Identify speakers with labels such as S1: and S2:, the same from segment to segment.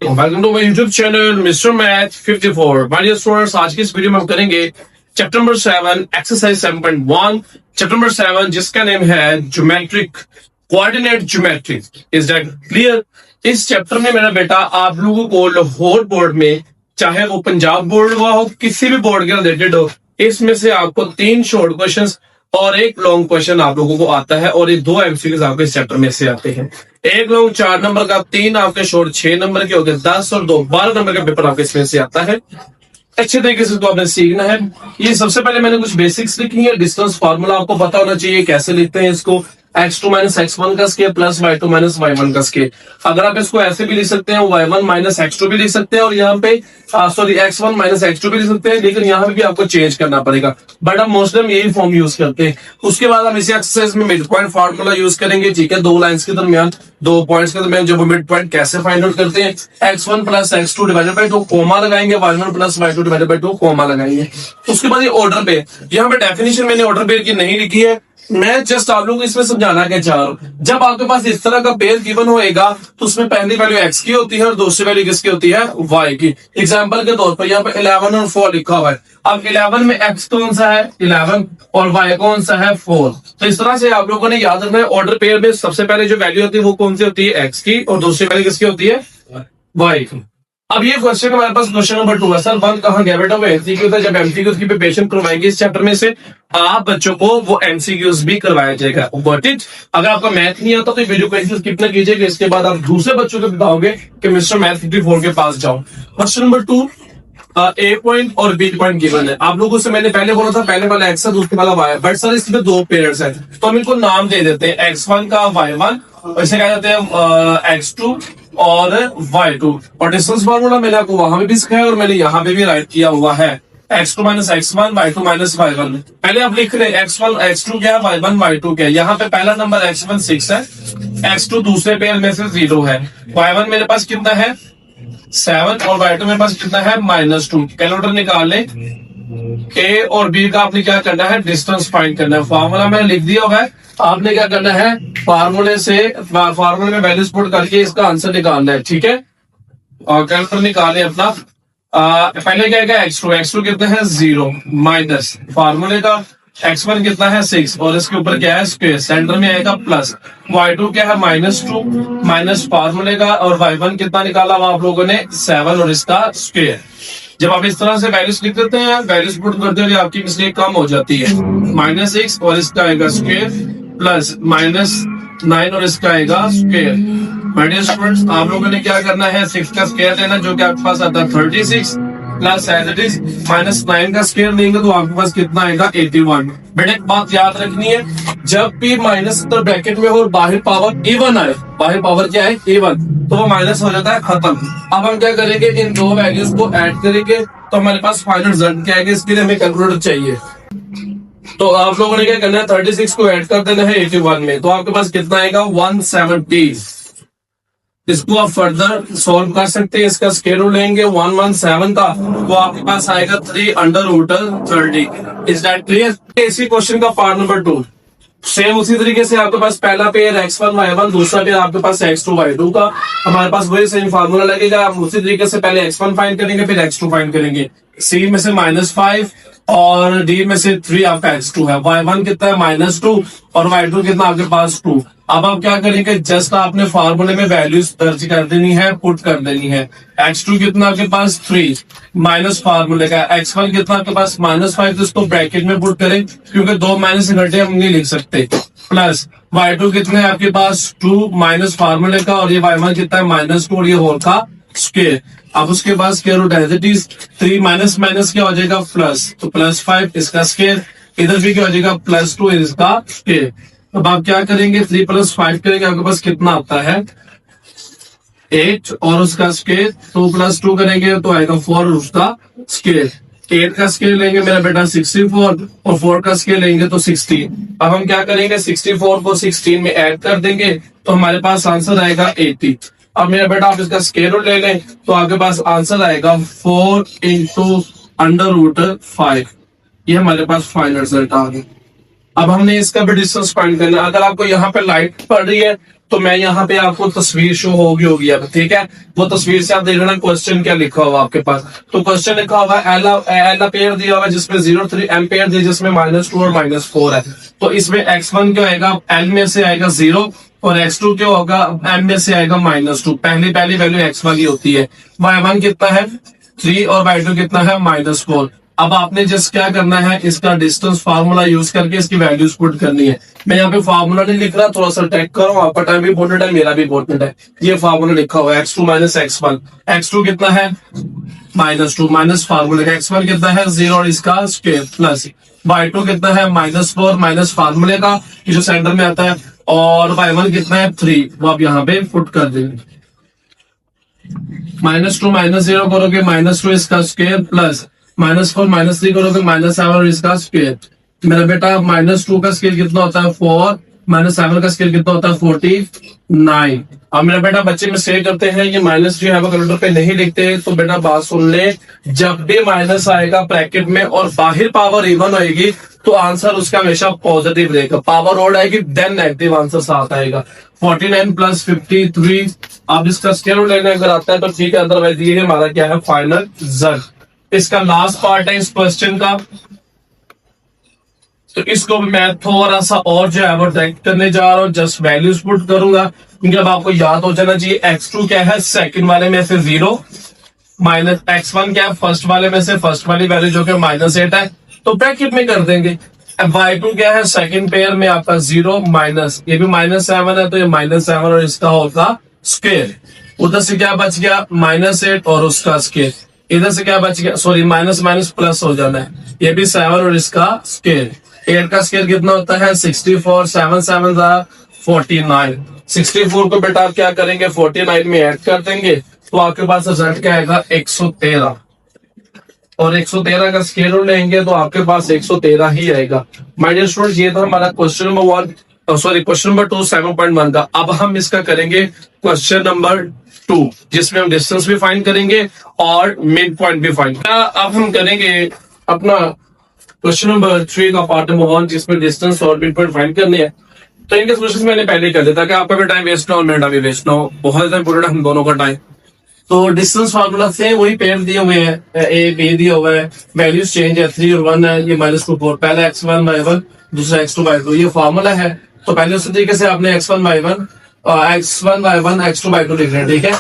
S1: Welcome to my YouTube channel mister math 54। My dear students, आज की इस video में हम करेंगे chapter number 7 exercise 7.1। Chapter number 7 जिसका नेम है geometric coordinate geometry. Is that clear? इस चैप्टर में मेरा बेटा आप लोगों को लाहौर बोर्ड में, चाहे वो पंजाब बोर्ड हुआ हो, किसी भी बोर्ड के रिलेटेड हो, इसमें से आपको 3 शॉर्ट क्वेश्चंस और 1 लॉन्ग क्वेश्चन आप लोगों को आता है और ये 2 एमसीक्यूज आपके इस चैप्टर में से आते हैं। 1 लॉन्ग 4 नंबर का, 3 आपके शॉर्ट 6 नंबर के हो गए 10 और 2 12 नंबर का पेपर आपके इसमें से आता है। अच्छे तरीके से इसको आपने सीखना है। ये सबसे पहले मैंने कुछ बेसिक्स लिखी है। डिस्टेंस फार्मूला आपको पता होना चाहिए, कैसे लिखते हैं इसको। x2 माइनस x1 का square plus y2 minus y1 का स्केयर। अगर आप इसको ऐसे भी लिख सकते हैं, y1 माइनस x2 भी लिख सकते हैं, और यहाँ पे x1 माइनस x2 भी लिख सकते हैं, लेकिन यहाँ पे भी आपको चेंज करना पड़ेगा। बट हम मोस्टली हम यही फॉर्म यूज करते हैं। उसके बाद हम इसी एक्सरसाइज में मिड पॉइंट फार्मूला यूज करेंगे। ठीक है, 2 लाइंस के दरमियान, 2 पॉइंट्स के दरमियान जब मिड पॉइंट कैसे फाइंड आउट करते हैं, x1 plus x2 divided by 2 coma लगाएंगे, y1 plus y2 divided by 2 coma लगाएंगे। उसके बाद ये ऑर्डर पेयर, यहाँ पे डेफिनेशन मैंने ऑर्डर पेयर की नहीं लिखी है, मैं जस्ट आप लोगों को इसमें समझाना क्या चाह रहा हूं। जब आपके पास इस तरह का पेयर गिवन होएगा तो उसमें पहली वैल्यू x की होती है और दूसरी वैल्यू किसकी होती है, y की। एग्जांपल के तौर पर यहाँ पे 11 और 4 लिखा हुआ है। अब 11 में x कौन सा है 11 और y कौन सा है 4। तो इस तरह से आप लोगों ने याद रखना है। ऑर्डर पेयर में सबसे पहले जो वैल्यू होती है वो कौन सी होती है, x की, और दूसरी वैल्यू किसकी होती है, y की। अब ये क्वेश्चन हमारे पास क्वेश्चन नंबर 2 है। सर 1 कहाँ गया बेटा? वो एमसीक्यू था। जब एमसीक्यूज की प्रिपरेशन करवाएंगे इस चैप्टर में से, आप बच्चों को वो एमसीक्यूज भी करवाया जाएगा। बट इट अगर आपका मैथ नहीं आता तो ये वीडियो को स्किप ना कीजिएगा। इसके बाद आप दूसरे बच्चों को बताओगे कि मिस्टर मैथ 54 के पास जाओ। क्वेश्चन नंबर 2, ए पॉइंट और बी पॉइंट गिवन है। आप लोगों से मैंने पहले बोला था, पहले वाला एक्स है, दूसरे वाला वाई है। बट सर इसमें 2 पेयर्स है, तो हम इनको नाम दे देते हैं, x1 का y1, इसे कह जाते हैं x2 और y2। और डिस्टेंस फार्मूला मैंने आपको वहां भी सिखाया और मैंने यहाँ पे भी राइट किया हुआ है, x2 minus x1, y2 minus y1। पहले आप लिख रहे x1 x2 क्या है, y1 y2 क्या है। यहाँ पे पहला नंबर x1 6 है, x2 दूसरे पेयर में से 0 है, y1 मेरे पास कितना है 7 और y2 मेरे पास कितना है -2। कैलकुलेटर निकाल ले। ए और बी का आपने क्या करना है, डिस्टेंस फाइंड करना है। फार्मूला मैंने लिख दिया हुआ है, आपने क्या करना है, फार्मूले में वैल्यूज पुट करके इसका आंसर निकालना है। ठीक है, और कैलकुलेटर निकाले अपना। पहले क्या है x2 कितना है 0 माइनस फार्मूले का x1 कितना है 6 और इसके ऊपर क्या है स्क्वायर, सेंटर में आएगा प्लस। y2 क्या है -2 माइनस फार्मूले का, और y1 कितना निकाला हुआ आप लोगों ने 7 और इसका स्क्वायर। जब आप इस तरह से वैल्यूज लिख देते हैं, वैल्यूज पुट करते हैं, आपकी मिस्टेक कम हो जाती है। -6 और इसका आएगा स्क्वायर प्लस -9 और इसका आएगा स्क्वायर। माय डियर स्टूडेंट्स, आप लोगों ने क्या करना है, 6 का स्क्वायर लेना, जो कि आपके पास आता है 36 प्लस एज इट इज -9 का स्क्वायर लेंगे तो आपके पास कितना आएगा 81। बेटा एक बात याद रखनी है, जब भी माइनस ब्रैकेट में हो और बाहर पावर इवन आए, बाहर पावर क्या है इवन, तो वो माइनस हो जाता है, खत्म। अब हम क्या करेंगे, इन 2 वैल्यूज को ऐड करेंगे तो हमारे पास फाइनल रिजल्ट क्या आएगा। इसके लिए हमें कैलकुलेटर चाहिए। तो आप लोगों ने क्या करना है, 36 को ऐड कर देना है 81 में, तो आपके पास कितना आएगा 170। इसको आप फर्दर सॉल्व कर सकते हैं। इसका स्क्वायर रूट लेंगे 117 का, तो आपके पास आएगा 3√30। Is that clear? इसी क्वेश्चन का पार्ट नंबर 2 सेम उसी तरीके से आपके पास पहला पेयर x1 y1, दूसरा पेयर आपके पास x2 y2 का। हमारे पास वही सेम फार्मूला लगेगा। हम उसी तरीके से पहले x1 फाइंड करेंगे, फिर x2 फाइंड करेंगे। C में से -5 और D में से 3 आपका x2 है। y1 कितना है -2 और y2 कितना आपके पास 2। अब आप क्या करेंगे, जस्ट आपने फार्मूले में वैल्यूज दर्ज कर देनी है, पुट कर देनी है। x2 कितना आपके पास 3 माइनस फार्मूले का, x1 कितना आपके पास -5, तो इसको ब्रैकेट में पुट करें क्योंकि 2 माइनस घंटे हम नहीं लिख सकते, प्लस y2 कितने है आपके पास 2 माइनस फार्मूले का, और ये y1 कितना है -2 और ये होल का स्क्वायर। अब उसके बाद square root as it is 3 minus minus क्या हो जाएगा प्लस, तो +5 इसका स्क्वायर, इधर भी क्या हो जाएगा +2 इसका स्क्वायर। अब आप क्या करेंगे, 3 + 5 करेंगे, आपके पास कितना आता है 8 और उसका स्क्वायर, 2 + 2 करेंगे तो आएगा 4 और उसका स्क्वायर। 8 का स्क्वायर लेंगे मेरा बेटा 64 और 4 का स्क्वायर लेंगे तो 16। अब हम क्या करेंगे, 64 को 16 में ऐड कर देंगे तो हमारे पास आंसर आएगा 80। अब मेरा बेटा आप इसका स्क्वायर रूट ले लें तो आपके पास आंसर आएगा 4 × √5। ये हमारे पास फाइनल रिजल्ट आ गया। अब हमने इसका भी डिस्टेंस फाइंड करना है। अगर आपको यहाँ पे लाइट पड़ रही है तो मैं यहाँ पे आपको तस्वीर शो होगी अब, ठीक है। वो तस्वीर से आप देख लेना क्वेश्चन क्या लिखा हुआ आपके पास। तो क्वेश्चन लिखा हुआ है एल पेयर दिया हुआ है जिसमें 0 3 एम पेयर दिया जिसमें -2 और -4 है। तो इसमें x1 क्या आएगा, एल में से आएगा 0 और x2 क्या होगा, एम में से आएगा -2। पहली वैल्यू x वाली होती है। y1 कितना है 3 और y2 कितना है -4। अब आपने जस्ट क्या करना है, इसका डिस्टेंस फार्मूला यूज करके इसकी वैल्यूज पुट करनी है। मैं यहाँ पे फार्मूला नहीं लिख रहा, थोड़ा सा टेक करो, आपका टाइम भी इंपॉर्टेंट है, मेरा भी इंपॉर्टेंट है। ये फार्मूला लिखा हुआ है x2 - x1। x2 कितना है -2 माइनस फार्मूले का, x1 कितना है 0 और इसका स्क्वायर प्लस y2 कितना है -4 माइनस फार्मूले का जो सेंटर में आता है, और y1 कितना है 3, वो आप यहाँ पे पुट कर देंगे। -2 -0 करोगे -2 इसका स्क्वायर प्लस -4 -3 करोगे -7 और इसका स्क्वायर। मेरा बेटा -2 का स्केल कितना होता है 4, -7 का स्केल कितना होता है 49। अब मेरा बेटा बच्चे में सेव करते हैं, ये माइनस जो है वो कैलकुलेटर पे नहीं लिखते, तो बेटा बात सुन ले, जब भी माइनस आएगा ब्रैकेट में और बाहर पावर इवन होएगी तो आंसर उसका हमेशा पॉजिटिव रहेगा। पावर ओड आएगी देन नेगेटिव आंसर साथ आएगा। 49 + 53। अब इसका स्केल रूट लेने अगर आता है तो ठीक है, अदरवाइज ये हमारा क्या है फाइनल रिजल्ट। इसका लास्ट पार्ट है इस क्वेश्चन का, तो इसको मैं थोड़ा सा और जो है वो ट्रैक करने जा रहा हूँ, जस्ट वैल्यूज पुट करूंगा क्योंकि अब आपको याद हो जाना चाहिए। x2 क्या है सेकंड वाले में से 0 माइनस x1 क्या है फर्स्ट वाले में से फर्स्ट वाली वैल्यू जो कि -8 है, तो ब्रैकेट में कर देंगे। अब y2 क्या है सेकंड पेयर में आपका 0 माइनस, ये भी -7 है तो ये -7 और इसका होगा स्क्वायर। उधर से क्या बच गया -8 और उसका स्क्वायर। इधर से क्या बच गया, सॉरी माइनस माइनस प्लस हो जाना है, ये भी 7 और इसका स्क्वायर। 8 का स्क्वायर कितना होता है 64, 7 7 49। 64 को बेटा आप क्या करेंगे 49 में ऐड कर देंगे तो आपके पास रिजल्ट क्या आएगा 113, और 113 का स्क्वायर रूट लेंगे तो आपके पास 113 ही आएगा। माय डियर स्टूडेंट, ये था हमारा question number 1, sorry question number 2 7.1 का। अब हम इसका करेंगे क्वेश्चन नंबर 2 जिसमें हम डिस्टेंस भी फाइंड करेंगे और मिड पॉइंट भी फाइंड। अब हम करेंगे अपना क्वेश्चन नंबर 3 का पार्ट नंबर 1 जिसमें डिस्टेंस और मिड पॉइंट फाइंड करने हैं। तो इनके सोल्यूशन मैंने पहले कर दिया ताकि आपका भी टाइम वेस्ट ना हो और मेरा भी वेस्ट ना हो, बहुत ज्यादा इंपोर्टेंट हम दोनों का टाइम। तो डिस्टेंस फार्मूला से वही पेयर दिए हुए हैं, ए बी दिया हुआ है, वैल्यूज चेंज है 3 और 1 है, ये -2 4, पहला x1 y1 दूसरा x2 y2, ये फार्मूला है। तो पहले उसी तरीके से आपने x1 y1 x2 y2 लिख रहे हैं, ठीक है,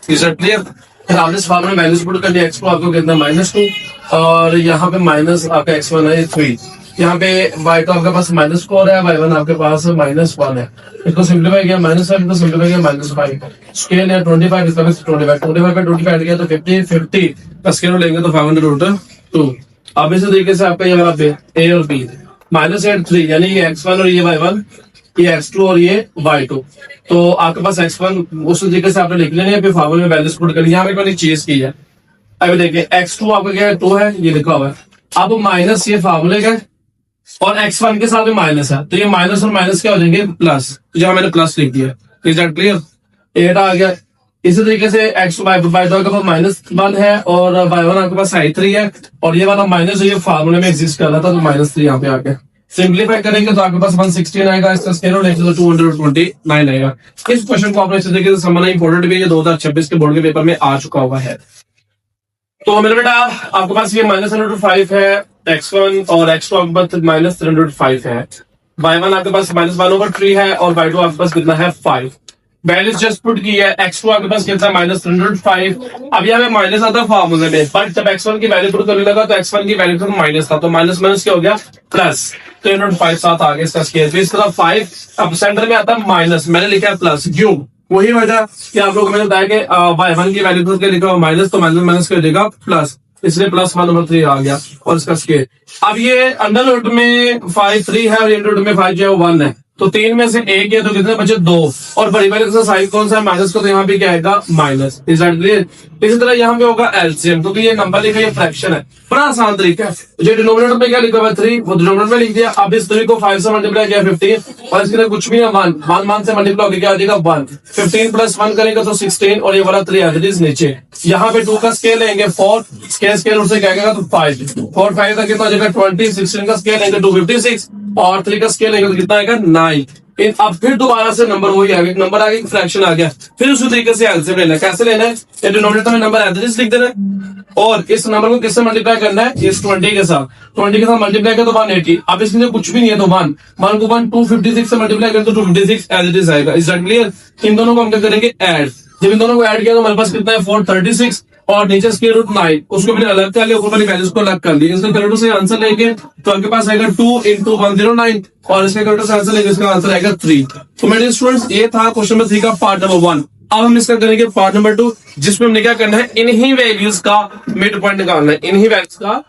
S1: इज इट क्लियर। फिर आपने इस फार्मूला में वैल्यूज पुट कर दिया, x2 आपको कितना -2 और यहाँ पे माइनस आपका x1 है 3, यहाँ पे y2 आपके पास -4 है, y1 आपके पास -1 है। इसको सिंप्लीफाई किया -5, इसको सिंप्लीफाई किया -5। स्केल है 25, इसका 25 पे 25 ऐड किया तो 50 का स्केल लेंगे तो 500√2। अब इसी तरीके से आपका यहाँ पे a और b -8 3 यानी ये x1 और ये y1, ये x2 और ये y2। तो आपके पास x1 उस तरीके से आपने लिख लेना, फिर फार्मूले में वैल्यूज पुट कर लिया। यहाँ पे मैंने चीज की है, अभी देखिए x2 आपका क्या है 2 है, ये लिखा हुआ है। अब माइनस ये फार्मूले का और x1 के साथ में माइनस है, तो ये माइनस और माइनस क्या हो जाएंगे प्लस, तो जहां मैंने प्लस लिख दिया। इज दैट क्लियर, 8 आ गया। इसी तरीके से x2 आपके पास -1 है और y1 आपके पास -3 है और ये वाला माइनस ये फार्मूले में एग्जिस्ट कर रहा था तो -3 यहाँ पे आ गया। सिंप्लीफाई करेंगे तो आपके पास 116 आएगा, इसका स्क्वायर रूट लेंगे तो 229 आएगा। इस क्वेश्चन को आपने इस तरीके से समझना इंपॉर्टेंट भी है, 2026 के बोर्ड के पेपर में आ चुका हुआ है। तो मेरे बेटा आपके पास ये -105 है x1 और x2 आपके पास -305 है, y1 आपके पास -1/3 है और y2 आपके पास कितना है 5। वैल्यूज जस्ट पुट की है, x2 आपके पास कितना है -305। अब यहाँ पे माइनस आता है फार्मूले में, बट जब x1 की वैल्यू पुट करने लगा तो x1 की वैल्यू तो माइनस था, तो माइनस माइनस क्या हो गया प्लस, 305 साथ आ गया इसका स्केल। इस तरह 5 अब सेंटर में आता है माइनस, मैंने लिखा है प्लस, क्यों वही वजह कि आप लोगों को मैंने बताया कि y1 की वैल्यू पुट के लिखा माइनस तो माइनस माइनस कर देगा प्लस, इसलिए +1/3 आ गया और इसका स्केल। अब ये अंडर रूट में 5 3 है और इंडर रूट में 5 जो है 1 है, तो 3 में से 1 है तो कितने बचे 2, और बड़ी वाले का साइड कौन सा है माइनस का, तो यहाँ पे क्या आएगा माइनस। Is that clear. इसी तरह यहाँ पे होगा एलसीएम, क्योंकि ये नंबर लिखा ये फ्रैक्शन है, बड़ा आसान तरीका है। जो डिनोमिनेटर में क्या लिखा हुआ 3 वो डिनोमिनेटर में लिख दिया। अब इस 3 को 5 से मल्टीप्लाई किया 15 और इसके लिए कुछ भी है 1 से मल्टीप्लाई होकर क्या आ जाएगा 1। 15 + 1 करेंगे तो 16 और ये वाला 3 एज इट इज नीचे। यहाँ पे 2 का स्केल लेंगे 4, स्केल रूट से क्या आएगा तो 5, 4 5 का कितना हो जाएगा 20, 16 का स्केल लेंगे 256 और 3 का स्केल लेंगे तो कितना आएगा 9। अब फिर दोबारा से नंबर वही आ गया, नंबर आ गया, फ्रैक्शन आ गया, फिर उसी तरीके से एलसीएम लेना है। कैसे लेना है? ये डिनोमिनेटर में नंबर एज लिख देना है और इस नंबर को किससे मल्टीप्लाई करना है? इस 20 के साथ। 20 के साथ मल्टीप्लाई कर तो 180। अब इसमें कुछ भी नहीं है तो 1 को 256 से मल्टीप्लाई करें तो 256 एज इट इज आएगा। Is that clear? इन दोनों को हम क्या करेंगे? ऐड। जब इन दोनों को ऐड किया तो हमारे पास कितना है? 436 और नीचे स्क्वायर रूट 9, उसको मैंने अलग कर लिया, ऊपर वाली वैल्यूज को अलग कर लिया। इसका कैलकुलेटर से आंसर लेंगे तो आपके पास आएगा 2 into 109 और इसका कैलकुलेटर से आंसर लेंगे, इसका आंसर आएगा 3। तो मेरे स्टूडेंट्स ये था क्वेश्चन नंबर 3 का पार्ट नंबर 1। अब हम इसका करेंगे पार्ट नंबर 2, जिसमें हमने क्या करना है? इन्हीं वैल्यूज का मिड पॉइंट निकालना है, इन्हीं वैल्यूज का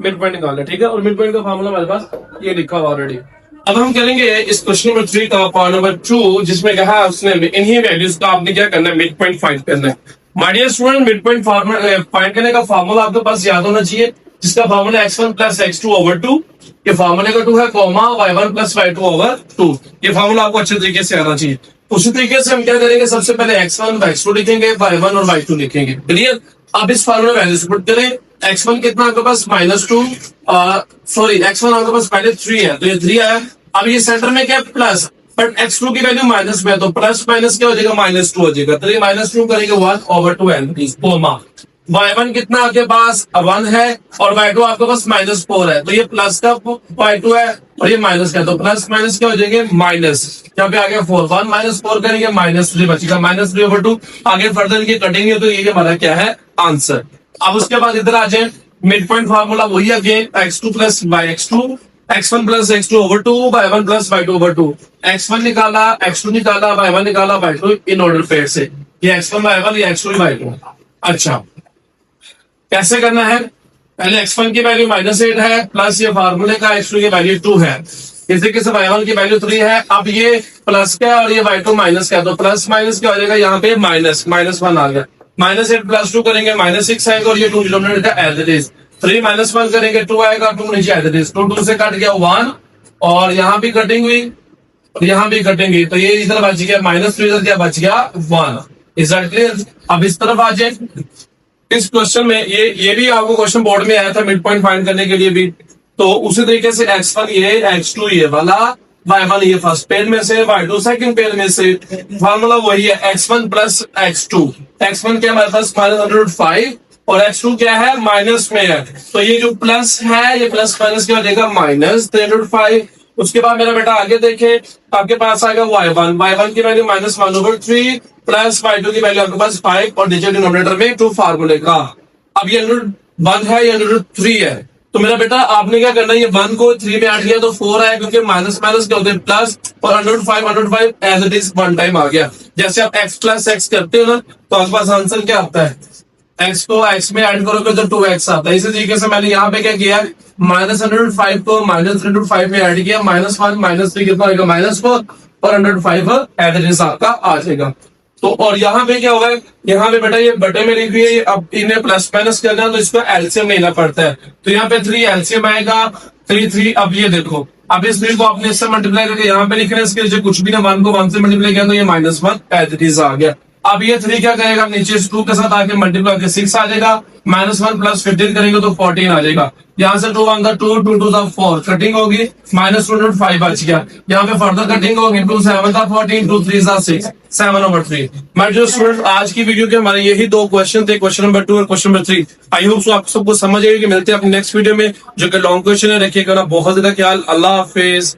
S1: मिड पॉइंट निकालना है, ठीक है। और मिड पॉइंट का फार्मूला हमारे पास ये लिखा हुआ ऑलरेडी। अब हम करेंगे इस क्वेश्चन नंबर 3 का पार्ट नंबर 2, जिसमें कहा उसने इन्हीं वैल्यूज का आपने क्या करना है? मिड पॉइंट फाइंड करना है। My dear student, mid point find करने का फार्मूला आपके पास याद होना चाहिए, जिसका formula x1 plus x2 over 2, ये फार्मूले का 2 है, comma y1 plus y2 over 2। ये फार्मूला आपको अच्छे तरीके से आना चाहिए। उसी तरीके से हम क्या करेंगे? सबसे पहले x1 x2 लिखेंगे, y1 और y2 लिखेंगे। क्लियर? अब इस फार्मूला वैल्यूज पुट करें। x1 कितना आपके पास? -2, सॉरी x1 आपके पास पहले 3 है तो ये 3 आया। अब ये सेंटर में क्या? प्लस, बट x2 की वैल्यू माइनस में है तो प्लस माइनस क्या हो जाएगा? -2 हो जाएगा। 3 - 2 करेंगे 1 ओवर 2 n, कोमा। y1 कितना आपके पास? 1 है और y2 आपके पास -4 है, तो ये प्लस का y2 है और ये माइनस का, तो प्लस माइनस क्या हो जाएंगे? माइनस। यहाँ पे आ गया 4, 1 - 4 करेंगे -3 बचेगा, -3 ओवर 2। आगे फर्दर ये कटेंगे तो ये हमारा क्या है? आंसर। अब उसके बाद इधर आ जाए, मिड पॉइंट फार्मूला वही again, x2 plus yx2, x1 plus x2 over 2, y1 plus y2 over 2। x1 निकाला, x2 निकाला, y1 निकाला, y2 इन ऑर्डर पेयर से, ये x1 y1, ये x2 y2। अच्छा, कैसे करना है? पहले x1 की वैल्यू -8 है, प्लस ये फार्मूले का x2 की वैल्यू 2 है, इस तरीके से y1 की वैल्यू 3 है। अब ये प्लस का और ये y2 माइनस का, तो प्लस माइनस क्या हो जाएगा? यहाँ पे -1 आ गया। -8 प्लस 2 करेंगे -6 आएगा और ये 2 डिनोमिनेटर का एज इट इज। 3 - 1 करेंगे 2 आएगा, 2 नीचे एज इट इज, 2 से कट गया 1 और यहाँ भी कटिंग हुई और यहाँ भी कटेंगे, तो ये इधर बच गया -3, इधर क्या बच गया? 1। Is that clear? अब इस तरफ आ जाए, इस क्वेश्चन में ये भी आपको क्वेश्चन बोर्ड में आया था मिड पॉइंट फाइंड करने के लिए भी, तो उसी तरीके से x1 ये, x2 ये वाला, y1 ये फर्स्ट पेयर में से, y2 सेकंड पेयर में से। फार्मूला वही है, x1 प्लस x2। x1 क्या हमारे पास? -5 और x2 क्या है? माइनस में है, तो ये जो प्लस है ये प्लस माइनस क्या हो जाएगा? -305। उसके बाद मेरा बेटा आगे देखे, आपके पास आएगा y1 की वैल्यू -1/3 प्लस y2 की वैल्यू आपके पास 5 और नीचे डिनोमिनेटर में 2 फार्मूले का। अब ये √1 है, ये √3 है, तो मेरा बेटा आपने क्या करना है? ये 1 को 3 में ऐड किया तो 4 आया, क्योंकि माइनस माइनस क्या होते हैं? प्लस, और 105 एज इट इज 1 टाइम आ गया। जैसे आप x प्लस x करते हो ना, तो आपके पास आंसर क्या आता है? x को x में ऐड करोगे तो 2x आता है। इसी तरीके से मैंने यहाँ पे क्या किया? -105 को -305 में ऐड किया, -1 -3 कितना होगा? -4 और 105 एज इट इज आपका आ जाएगा। तो और यहाँ पे क्या होगा? यहाँ पे बेटा ये बटे में लिखी है, अब इन्हें प्लस माइनस करना है तो इसको एलसीएम लेना पड़ता है, तो यहाँ पे 3 एलसीएम आएगा, 3। अब ये देखो, अब इस 3 को आपने इससे मल्टीप्लाई करके यहाँ पे लिखना है, इसके जो कुछ भी ना 1 को 1 से मल्टीप्लाई किया तो ये -1 एज इट इज आ गया। अब ये 3 क्या करेगा? नीचे इस 2 के साथ आके मल्टीप्लाई करके 6 आ जाएगा, -1 प्लस 15 करेंगे तो 14 आ जाएगा। यहाँ से 2 1 2 2 2 4 कटिंग होगी, -205 बच गया। यहाँ पे फर्दर कटिंग होगी, 2 7 14, 2 3 6, 7/3। मैं जो स्टूडेंट आज की वीडियो के हमारे यही 2 क्वेश्चन थे, क्वेश्चन नंबर 2 और question number 3। I hope so आप सबको समझ आएगी कि मिलते हैं अपने नेक्स्ट वीडियो में, जो कि लॉन्ग क्वेश्चन है। रखिएगा ना बहुत ज्यादा ख्याल। अल्लाह हाफिज।